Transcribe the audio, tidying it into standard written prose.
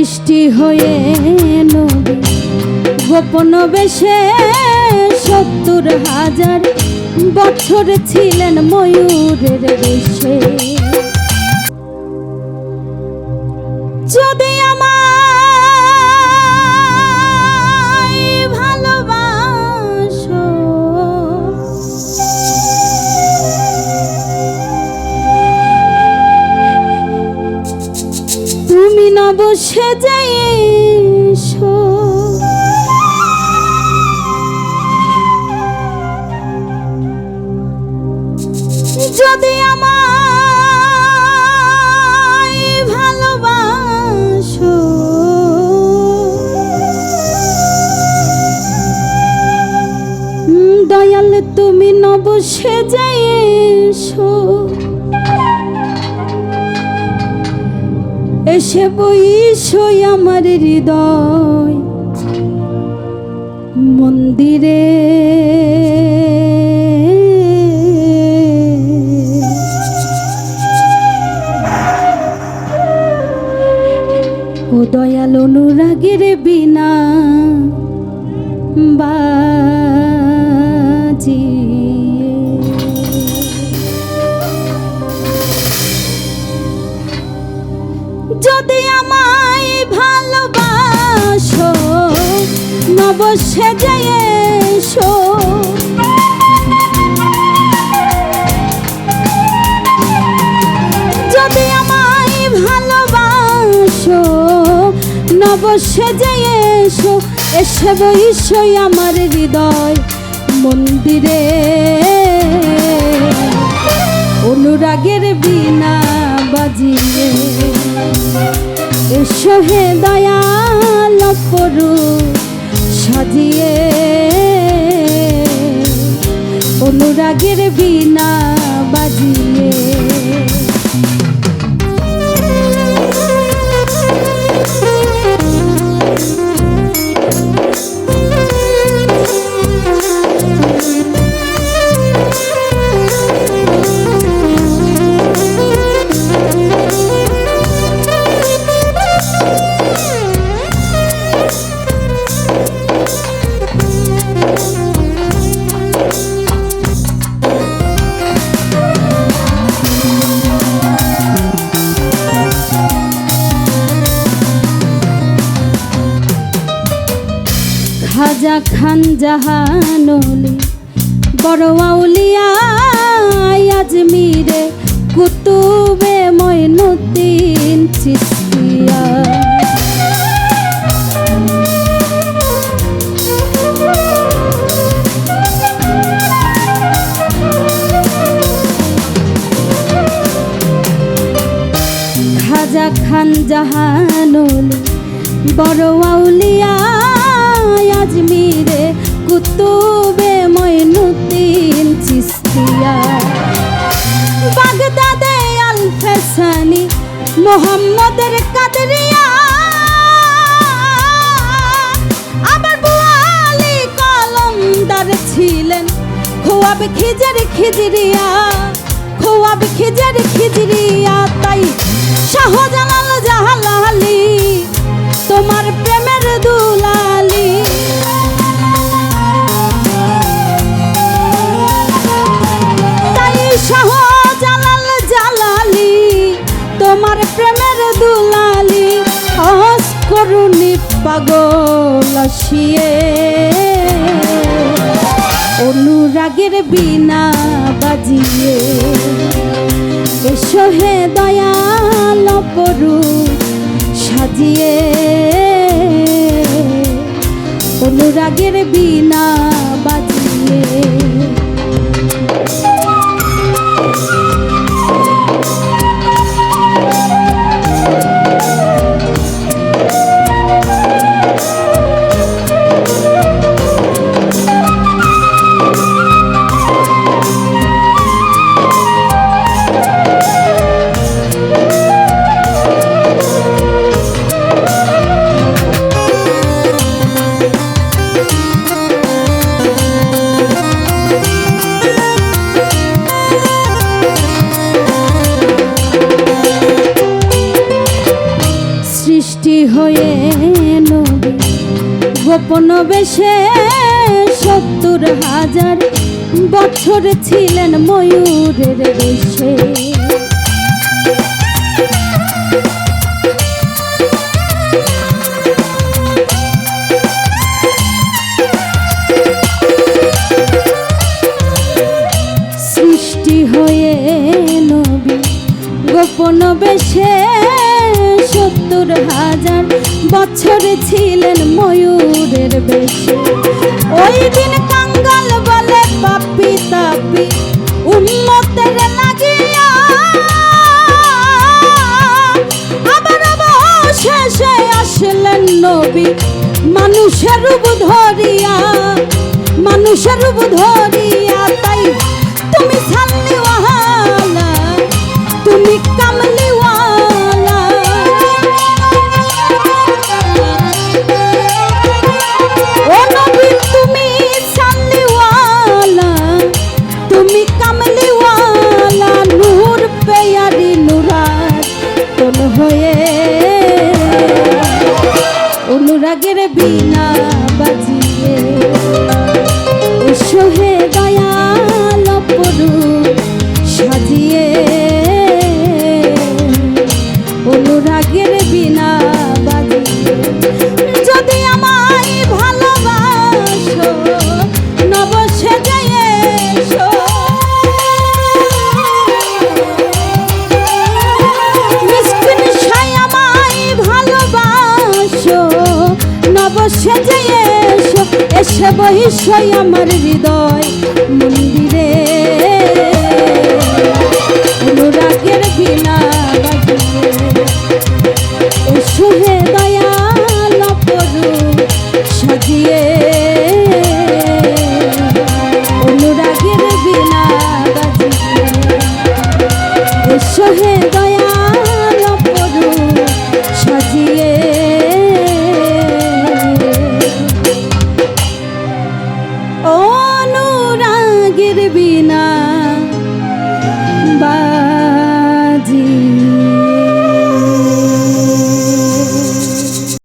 সৃষ্টি হয়ে নবী গোপন বেশে ৭০,০০০ বছর ছিলেন ময়ূরের বেশে। যদি আমায় ভালোবাসো তুমি নব সেজে এসো, যদি আমায় ভালোবাসো দয়াল তুমি নব সেজে এসো, এসে বইসো আমার হৃদয় মন্দিরে। ও দয়াল অনুরাগের বিনা বাজি, যদি আমায় ভালোবাসো নব সেজে এসো, যদি আমায় ভালোবাসো নব সেজে এসো, এসে বইসো আমার হৃদয় মন্দিরে। অনুরাগের বিনা বাজিয়ে এসো হে দয়াল অপরূপ সাজিয়ে, অনুরাগের বিনা বাজিয়ে। খাজা খান জাহানলি বড় আউলিয়া আজমিরে কুতুবে মঈনুদ্দিন চিশতিয়া, খাজা খান জাহানলি বড় আউলিয়া আজমিরে কুতুবে মঈনুদ্দিন চিশতিয়া, বাগদাদে আল ফেসানি মোহাম্মদের কাদরিয়া, আবার বুয়ালি কলমদার ছিলেন খোয়াব খিজর খিজরিয়া, খোয়াব খিজর খিজরিয়া। তাই শাহজালাল জালালি তোমার প্রেমের দুলালি, তাই শাহজালাল জালালি তোমার প্রেমের দুলালি। হস করুনি পাগল আসিয়ে অনুরাগের বিনা বাজিয়ে, এসো হে দয়াল অপরূপ সাজিয়ে, অনুরাগের বিনা বাজিয়ে। সৃষ্টি হয়ে নবী গোপন বেশে ৭০,০০০ বছর ছিলেন ময়ূরের বেশে। সৃষ্টি হয়ে নবী গোপন বেশে ৭০,০০০ বছর ছিলেন ময়ূরের বেশে। ওই দিন কাঙ্গাল বলে পাপি তাপি উম্মতের লাগিয়া, আবার শেষে আসলেন নবী মানুষের রূপ ধরিয়া, মানুষের রূপ ধরিয়া। তাই তুমি সাল্লিওয়ালা, তুমি কামলিওয়ালা, ও নবী তুমি সাল্লিওয়ালা, তুমি কামলিওয়ালা। নূর পেয়ারি নুরাত তোল হয়ে অনুরাগের বীণা বাজিয়ে সোহে দয়াল অপরূপ সাজিয়ে অনুরাগের বীণা বাজিয়ে। যদি আমায় ভালোবাসো নব সেজে এসো, মিষ্টি মিশাই আমায় ভালোবাসো নব সেজে এসো। এসে বহিষই আমার হৃদয় মন্দিরে অনুরাগের বীণা বাজিয়ে এসো হে দয়াল অপরূপ সাজিয়ে অনুরাগের বীণা বাজিয়ে এসো হে দয়াল অপরূপ সাজিয়ে। অনুরাগের বীণা বাজিয়ে।